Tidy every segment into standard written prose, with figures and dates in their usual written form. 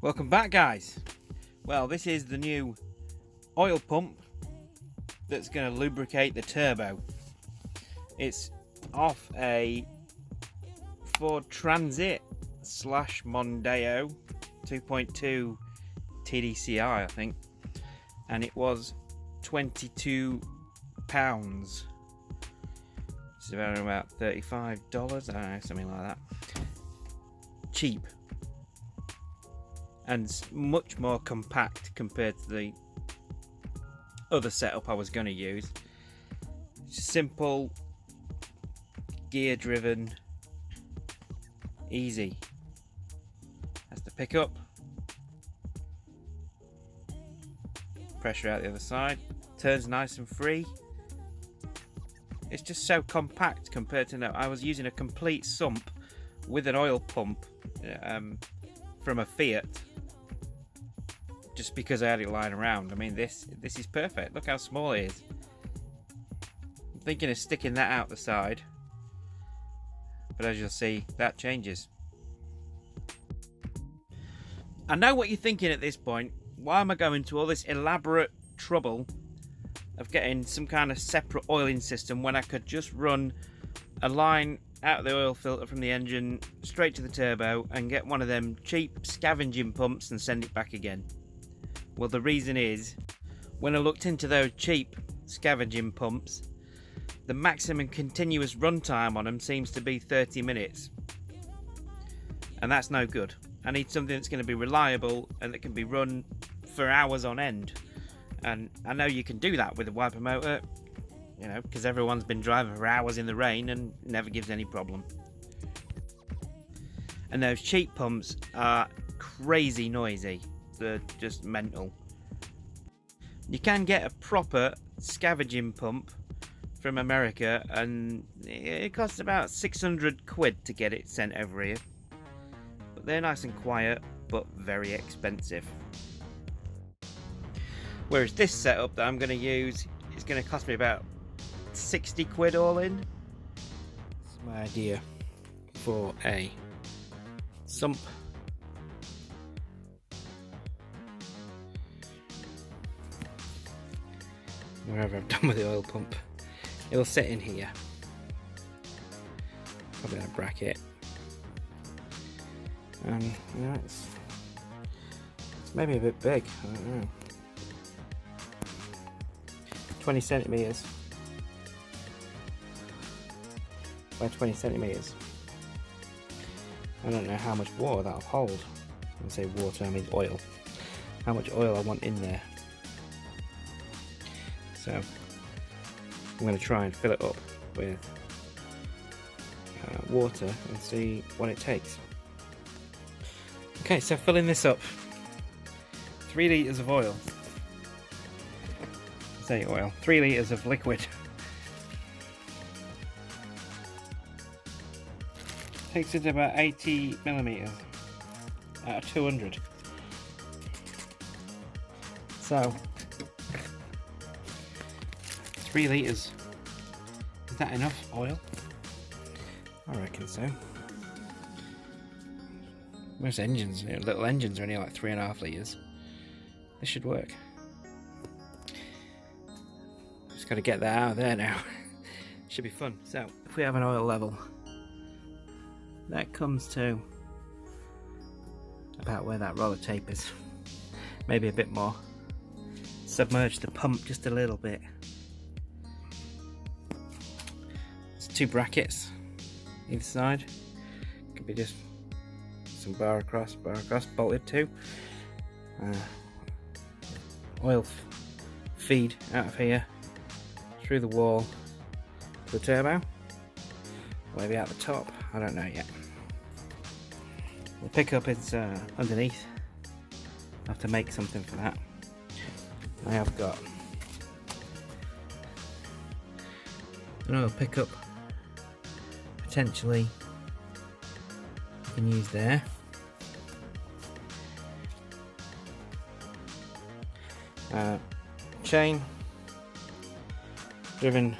Welcome back, guys. Well, this is the new oil pump that's going to lubricate the turbo. It's off a Ford Transit / Mondeo 2.2 TDCI, I think, and it was £22. It's about $35, I don't know, something like that. Cheap. And much more compact compared to the other setup I was going to use. Simple, gear driven, easy. That's the pickup. Pressure out the other side. Turns nice and free. It's just so compact compared to now. I was using a complete sump with an oil pump from a Fiat, just because I had it lying around. I mean, this is perfect. Look how small it is. I'm thinking of sticking that out the side, but as you'll see, that changes. I know what you're thinking at this point. Why am I going to all this elaborate trouble of getting some kind of separate oiling system when I could just run a line out of the oil filter from the engine straight to the turbo and get one of them cheap scavenging pumps and send it back again? Well, the reason is, when I looked into those cheap scavenging pumps, the maximum continuous runtime on them seems to be 30 minutes. And that's no good. I need something that's going to be reliable and that can be run for hours on end. And I know you can do that with a wiper motor, you know, because everyone's been driving for hours in the rain and never gives any problem. And those cheap pumps are crazy noisy. They're just mental. You can get a proper scavenging pump from America and it costs about 600 quid to get it sent over here. But they're nice and quiet, but very expensive. Whereas this setup that I'm going to use is going to cost me about 60 quid all in. That's my idea for a sump. Wherever I've done with the oil pump, it will sit in here. Probably that bracket. And you know, it's maybe a bit big. I don't know. 20 centimeters by 20 centimeters. I don't know how much water that'll hold. When I say water, I mean oil. How much oil I want in there. So I'm going to try and fill it up with water and see what it takes. Okay, so filling this up, 3 litres of oil. Say oil, 3 litres of liquid. Takes it about 80 millimeters out of 200. So 3 litres. Is that enough oil? I reckon so. Most engines, you know, little engines are only like 3.5 litres. This should work. Just got to get that out of there now. Should be fun. So, if we have an oil level, that comes to about where that roller tape is. Maybe a bit more. Submerge the pump just a little bit. 2 brackets either side. Could be just some bar across, bolted too. Oil feed out of here through the wall to the turbo. Maybe out the top. I don't know yet. The pickup is underneath. I have to make something for that. I have got an oil pickup. Potentially you can use there. Chain driven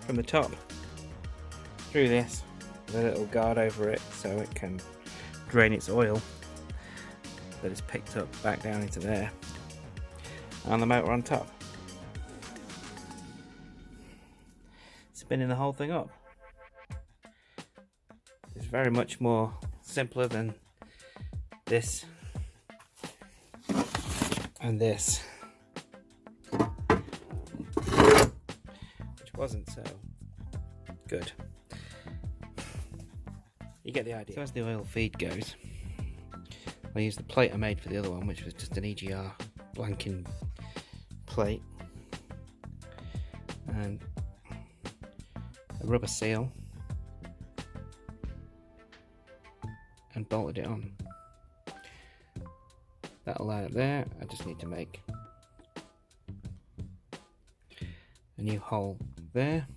from the top through this with a little guard over it so it can drain its oil that is picked up back down into there, and the motor on top, spinning the whole thing up. It's very much more simpler than this and this, which wasn't so good. You get the idea. So as the oil feed goes, I use the plate I made for the other one, which was just an EGR blanking plate, and a rubber seal, and bolted it on. That'll line up there. I just need to make a new hole there,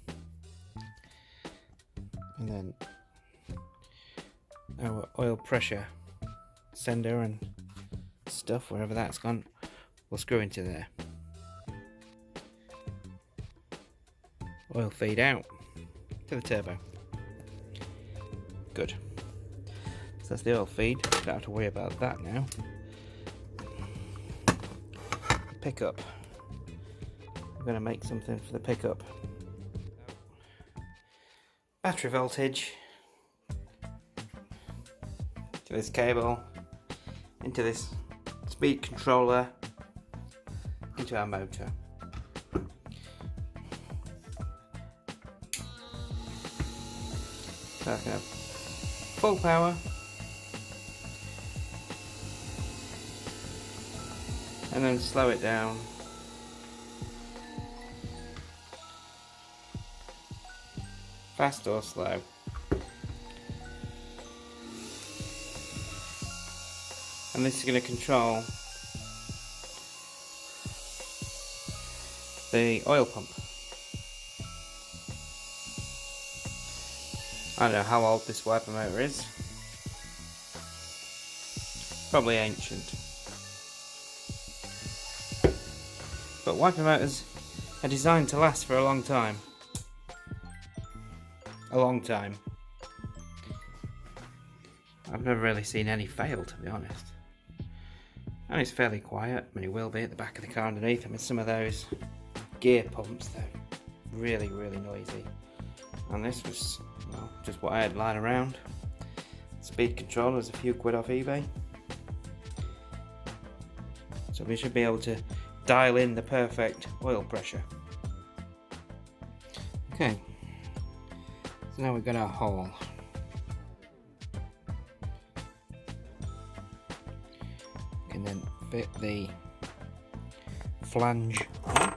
and then our oil pressure sender and stuff, wherever that's gone, will screw into there. Oil feed out to the turbo. Good. So that's the oil feed. Don't have to worry about that now. Pickup. I'm going to make something for the pickup. Battery voltage to this cable, into this speed controller, into our motor. So I can have full power and then slow it down. Fast or slow. And this is going to control the oil pump. I don't know how old this wiper motor is. Probably ancient. But wiper motors are designed to last for a long time. A long time. I've never really seen any fail, to be honest. And it's fairly quiet. I mean, it will be at the back of the car underneath. I mean, some of those gear pumps, they're really, really noisy. And this was, well, just what I had lying around. Speed controller was a few quid off eBay. So we should be able to dial in the perfect oil pressure. Okay. So now we've got our hole. And then fit the flange on.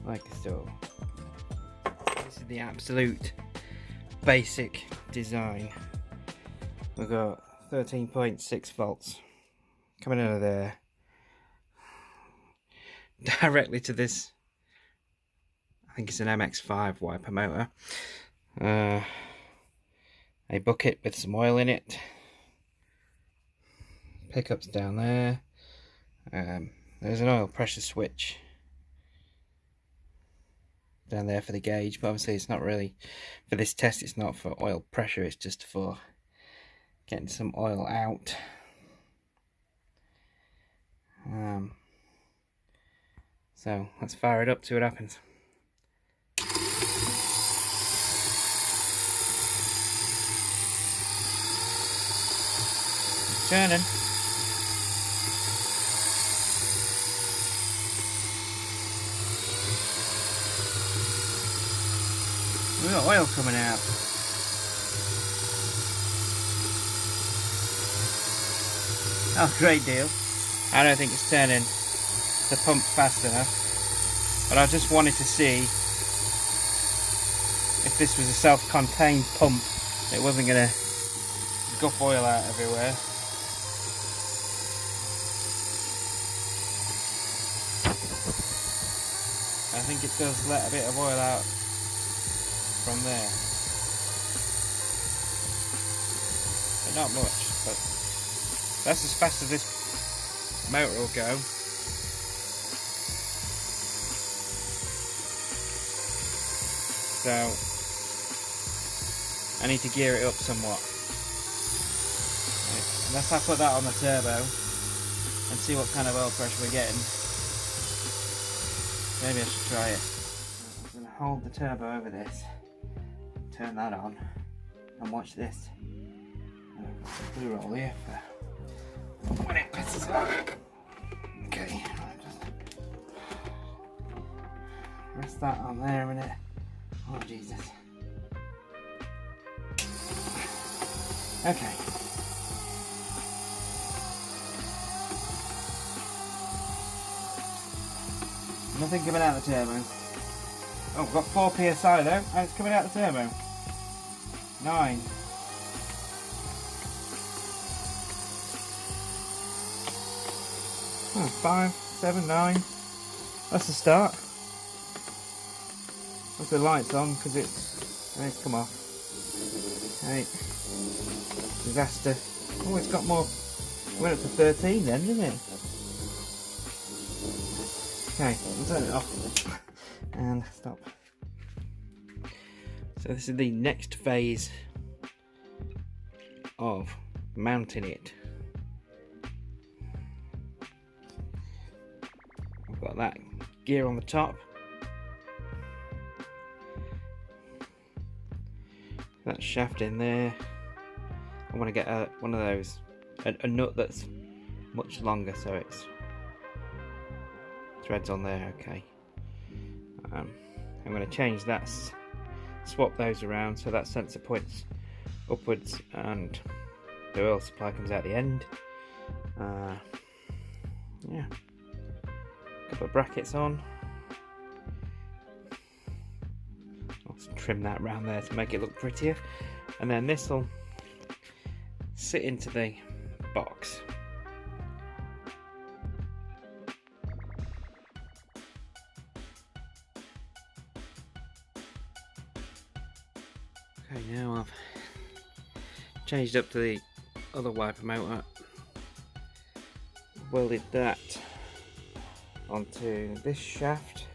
Like so. This is the absolute basic design. We've got 13.6 volts coming out of there directly to this. I think it's an MX5 wiper motor. A bucket with some oil in it. Pickups down there. There's an oil pressure switch down there for the gauge, but obviously it's not really for this test. It's not for oil pressure, it's just for getting some oil out. So let's fire it up, see what happens. Turning. We've got oil coming out. Oh, great deal. I don't think it's turning the pump fast enough, but I just wanted to see if this was a self-contained pump. It wasn't going to guff oil out everywhere. I think it does let a bit of oil out from there, but not much. But that's as fast as this motor will go. So I need to gear it up somewhat. Unless I put that on the turbo and see what kind of oil pressure we're getting. Maybe I should try it. I'm going to hold the turbo over this, turn that on, and watch this. Blue roll here for when it pisses off. Okay, just rest that on there a minute. Oh Jesus. Okay. Nothing coming out of the turbo. Oh, we've got 4 psi though, and it's coming out of the turbo. 9. Oh, 5, 7, 9. That's the start. That's the lights on because it's come off. 8. Disaster. Oh, it's got more. It went up to 13 then, didn't it? Okay, we'll turn it off and stop. So this is the next phase of mounting it. I've got that gear on the top. That shaft in there. I want to get one of those, a nut that's much longer, so it's threads on there. Okay. I'm going to change that, swap those around so that sensor points upwards and the oil supply comes out the end. Yeah, a couple of brackets on. I'll trim that round there to make it look prettier, and then this will sit into the box. Okay, now I've changed up to the other wiper motor, welded that onto this shaft,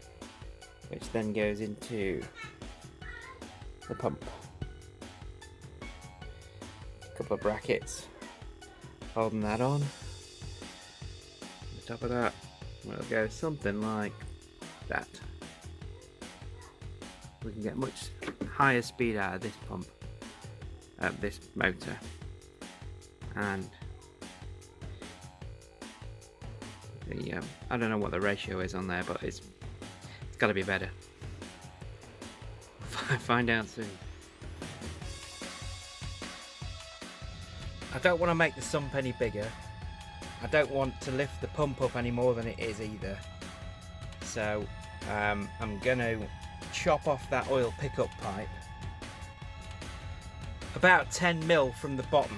which then goes into the pump. A couple of brackets holding that on. The top of that will go something like that. We can get much higher speed out of this pump, this motor, and the I don't know what the ratio is on there, but it's got to be better. Find out soon. I don't want to make the sump any bigger. I don't want to lift the pump up any more than it is either. So I'm going to chop off that oil pickup pipe about 10 mil from the bottom,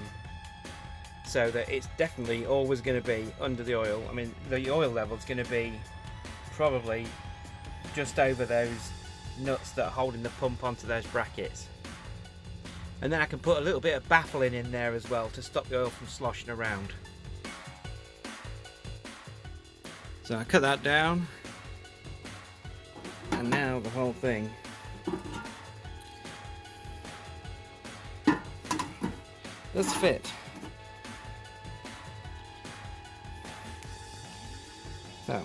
so that it's definitely always going to be under the oil. I mean, the oil level is going to be probably just over those nuts that are holding the pump onto those brackets. And then I can put a little bit of baffling in there as well to stop the oil from sloshing around. So I cut that down, and now the whole thing does fit. So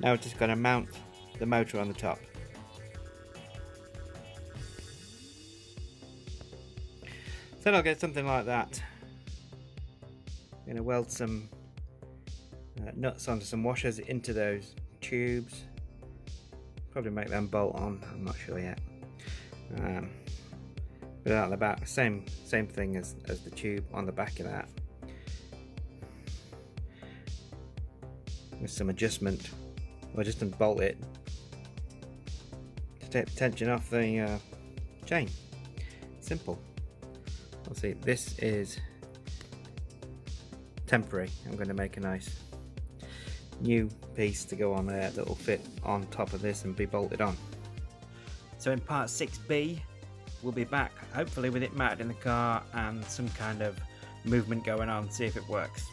now we're just going to mount the motor on the top. So I'll get something like that. I'm going to weld some nuts onto some washers into those tubes. Probably make them bolt on, I'm not sure yet. But out the back, same thing as the tube on the back of that. With some adjustment, or just unbolt it to take the tension off the chain. Simple. I'll see, this is temporary. I'm going to make a nice new piece to go on there that will fit on top of this and be bolted on. So in part 6B we'll be back, hopefully with it mounted in the car and some kind of movement going on, see if it works.